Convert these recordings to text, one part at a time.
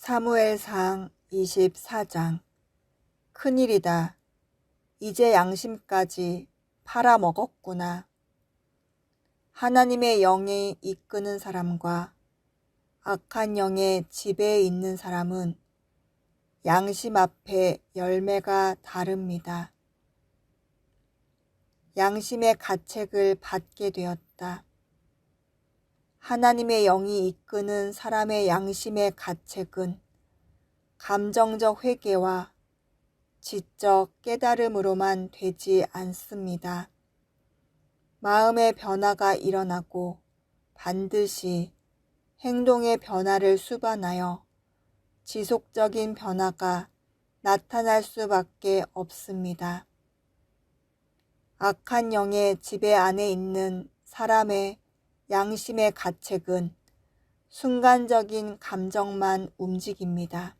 사무엘상 24장. 큰일이다. 이제 양심까지 팔아먹었구나. 하나님의 영이 이끄는 사람과 악한 영의 지배에 있는 사람은 양심 앞에 열매가 다릅니다. 양심의 가책을 받게 되었다. 하나님의 영이 이끄는 사람의 양심의 가책은 감정적 회개와 지적 깨달음으로만 되지 않습니다. 마음의 변화가 일어나고 반드시 행동의 변화를 수반하여 지속적인 변화가 나타날 수밖에 없습니다. 악한 영의 지배 안에 있는 사람의 양심의 가책은 순간적인 감정만 움직입니다.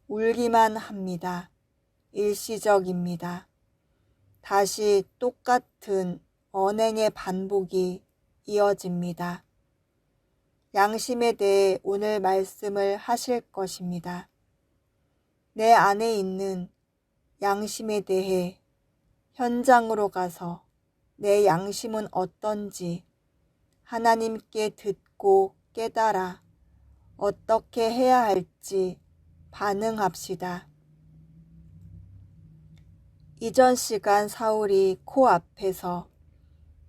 울기만 합니다. 일시적입니다. 다시 똑같은 언행의 반복이 이어집니다. 양심에 대해 오늘 말씀을 하실 것입니다. 내 안에 있는 양심에 대해 현장으로 가서 내 양심은 어떤지 하나님께 듣고 깨달아 어떻게 해야 할지 반응합시다. 이전 시간 사울이 코앞에서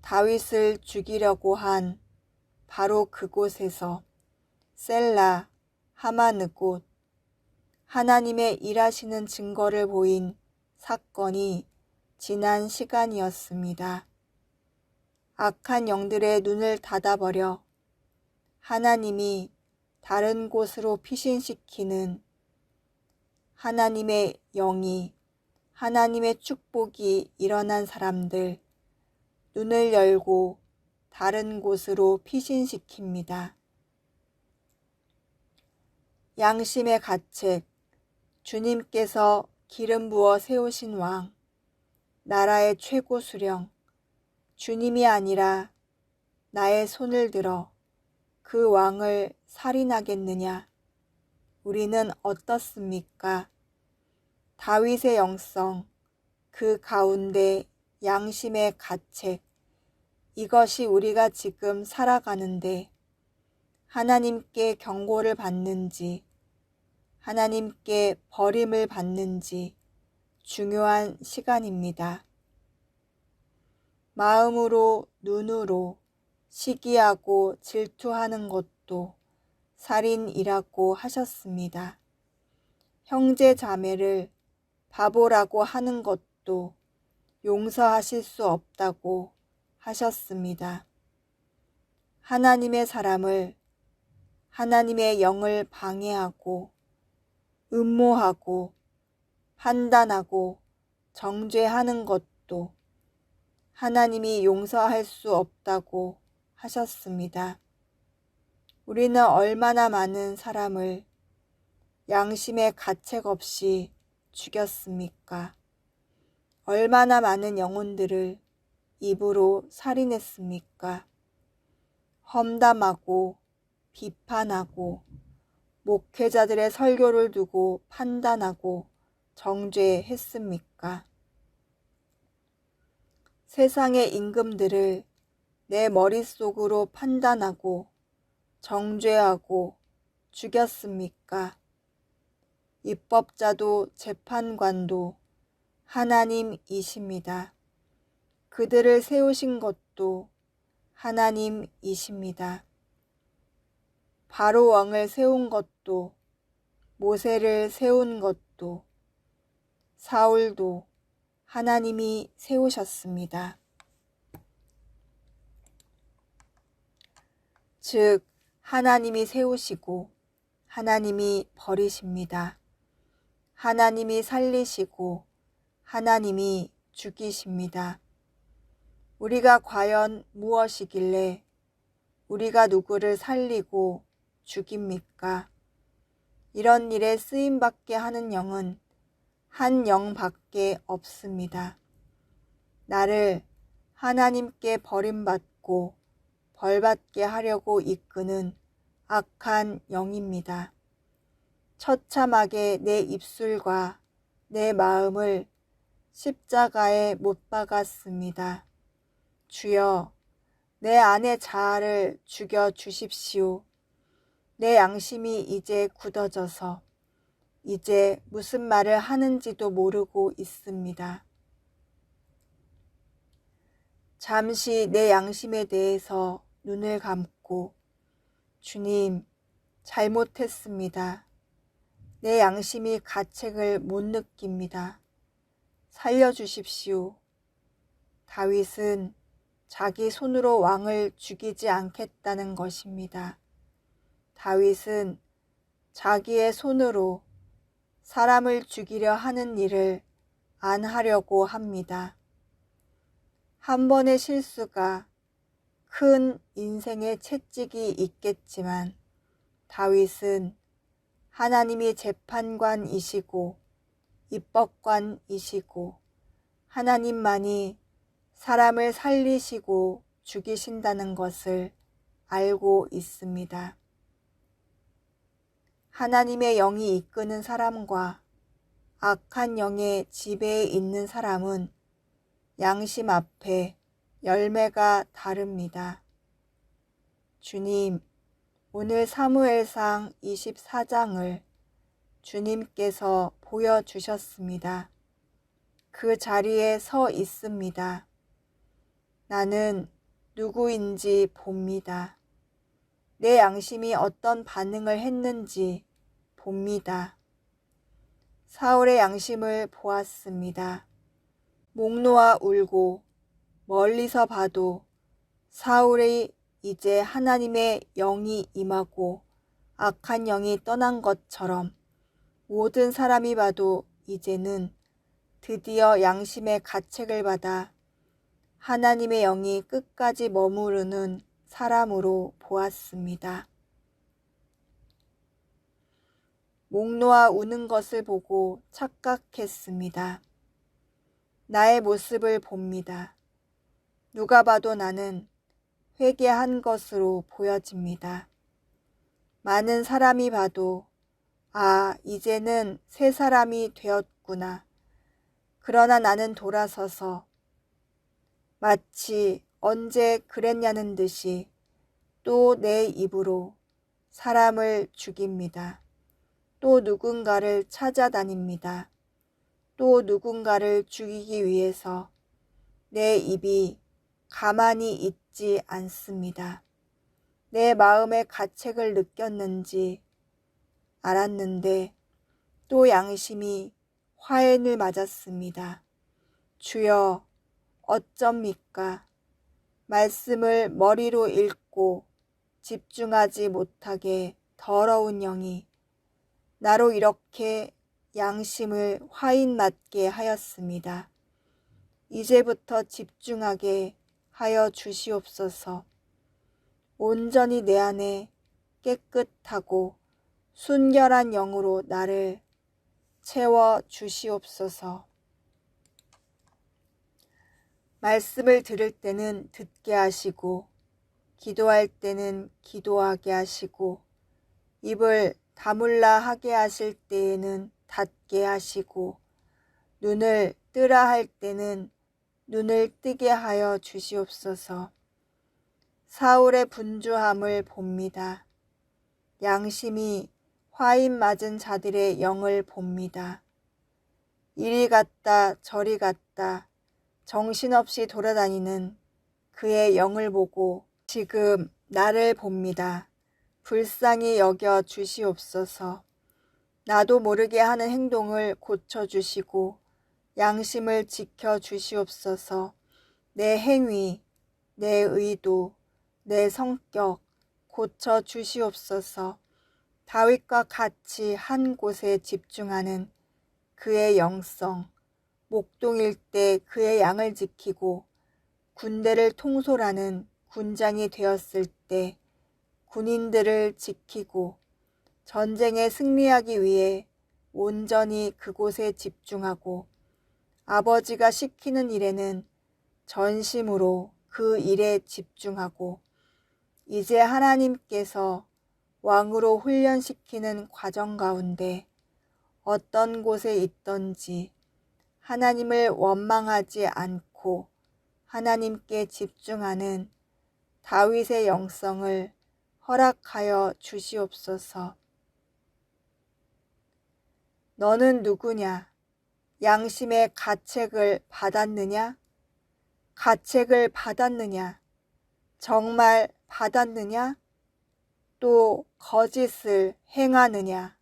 다윗을 죽이려고 한 바로 그곳에서 셀라, 하마느곳, 하나님의 일하시는 증거를 보인 사건이 지난 시간이었습니다. 악한 영들의 눈을 닫아버려 하나님이 다른 곳으로 피신시키는 하나님의 영이, 하나님의 축복이 일어난 사람들, 눈을 열고 다른 곳으로 피신시킵니다. 양심의 가책, 주님께서 기름 부어 세우신 왕, 나라의 최고 수령, 주님이 아니라 나의 손을 들어 그 왕을 살인하겠느냐? 우리는 어떻습니까? 다윗의 영성, 그 가운데 양심의 가책, 이것이 우리가 지금 살아가는데 하나님께 경고를 받는지, 하나님께 버림을 받는지 중요한 시간입니다. 마음으로, 눈으로 시기하고 질투하는 것도 살인이라고 하셨습니다. 형제 자매를 바보라고 하는 것도 용서하실 수 없다고 하셨습니다. 하나님의 사람을, 하나님의 영을 방해하고 음모하고 판단하고 정죄하는 것도 하나님이 용서할 수 없다고 하셨습니다. 우리는 얼마나 많은 사람을 양심의 가책 없이 죽였습니까? 얼마나 많은 영혼들을 입으로 살인했습니까? 험담하고 비판하고 목회자들의 설교를 두고 판단하고 정죄했습니까? 세상의 임금들을 내 머릿속으로 판단하고 정죄하고 죽였습니까? 입법자도 재판관도 하나님이십니다. 그들을 세우신 것도 하나님이십니다. 바로 왕을 세운 것도, 모세를 세운 것도, 사울도 하나님이 세우셨습니다. 즉, 하나님이 세우시고 하나님이 버리십니다. 하나님이 살리시고 하나님이 죽이십니다. 우리가 과연 무엇이길래 우리가 누구를 살리고 죽입니까? 이런 일에 쓰임받게 하는 영은 한 영밖에 없습니다. 나를 하나님께 버림받고 벌받게 하려고 이끄는 악한 영입니다. 처참하게 내 입술과 내 마음을 십자가에 못 박았습니다. 주여, 내 안의 자아를 죽여 주십시오. 내 양심이 이제 굳어져서 이제 무슨 말을 하는지도 모르고 있습니다. 잠시 내 양심에 대해서 눈을 감고 주님, 잘못했습니다. 내 양심이 가책을 못 느낍니다. 살려주십시오. 다윗은 자기 손으로 왕을 죽이지 않겠다는 것입니다. 다윗은 자기의 손으로 사람을 죽이려 하는 일을 안 하려고 합니다. 한 번의 실수가 큰 인생의 채찍이 있겠지만 다윗은 하나님이 재판관이시고 입법관이시고 하나님만이 사람을 살리시고 죽이신다는 것을 알고 있습니다. 하나님의 영이 이끄는 사람과 악한 영의 지배에 있는 사람은 양심 앞에 열매가 다릅니다. 주님, 오늘 사무엘상 24장을 주님께서 보여주셨습니다. 그 자리에 서 있습니다. 나는 누구인지 봅니다. 내 양심이 어떤 반응을 했는지 봅니다. 사울의 양심을 보았습니다. 목 놓아 울고 멀리서 봐도 사울이 이제 하나님의 영이 임하고 악한 영이 떠난 것처럼 모든 사람이 봐도 이제는 드디어 양심의 가책을 받아 하나님의 영이 끝까지 머무르는 사람으로 보았습니다. 목 놓아 우는 것을 보고 착각했습니다. 나의 모습을 봅니다. 누가 봐도 나는 회개한 것으로 보여집니다. 많은 사람이 봐도 이제는 새 사람이 되었구나. 그러나 나는 돌아서서 마치 언제 그랬냐는 듯이 또 내 입으로 사람을 죽입니다. 또 누군가를 찾아다닙니다. 또 누군가를 죽이기 위해서 내 입이 가만히 있지 않습니다. 내 마음의 가책을 느꼈는지 알았는데 또 양심이 화인을 맞았습니다. 주여, 어쩝니까? 말씀을 머리로 읽고 집중하지 못하게 더러운 영이 나로 이렇게 양심을 화인 맞게 하였습니다. 이제부터 집중하게 하여 주시옵소서. 온전히 내 안에 깨끗하고 순결한 영으로 나를 채워 주시옵소서. 말씀을 들을 때는 듣게 하시고 기도할 때는 기도하게 하시고 입을 다물라 하게 하실 때에는 닫게 하시고 눈을 뜨라 할 때는 눈을 뜨게 하여 주시옵소서. 사울의 분주함을 봅니다. 양심이 화인 맞은 자들의 영을 봅니다. 이리 갔다 저리 갔다 정신없이 돌아다니는 그의 영을 보고 지금 나를 봅니다. 불쌍히 여겨 주시옵소서. 나도 모르게 하는 행동을 고쳐주시고 양심을 지켜 주시옵소서. 내 행위, 내 의도, 내 성격 고쳐 주시옵소서. 다윗과 같이 한 곳에 집중하는 그의 영성, 목동일 때 그의 양을 지키고 군대를 통솔하는 군장이 되었을 때 군인들을 지키고 전쟁에 승리하기 위해 온전히 그곳에 집중하고 아버지가 시키는 일에는 전심으로 그 일에 집중하고 이제 하나님께서 왕으로 훈련시키는 과정 가운데 어떤 곳에 있던지 하나님을 원망하지 않고 하나님께 집중하는 다윗의 영성을 허락하여 주시옵소서. 너는 누구냐? 양심의 가책을 받았느냐? 가책을 받았느냐? 정말 받았느냐? 또 거짓을 행하느냐?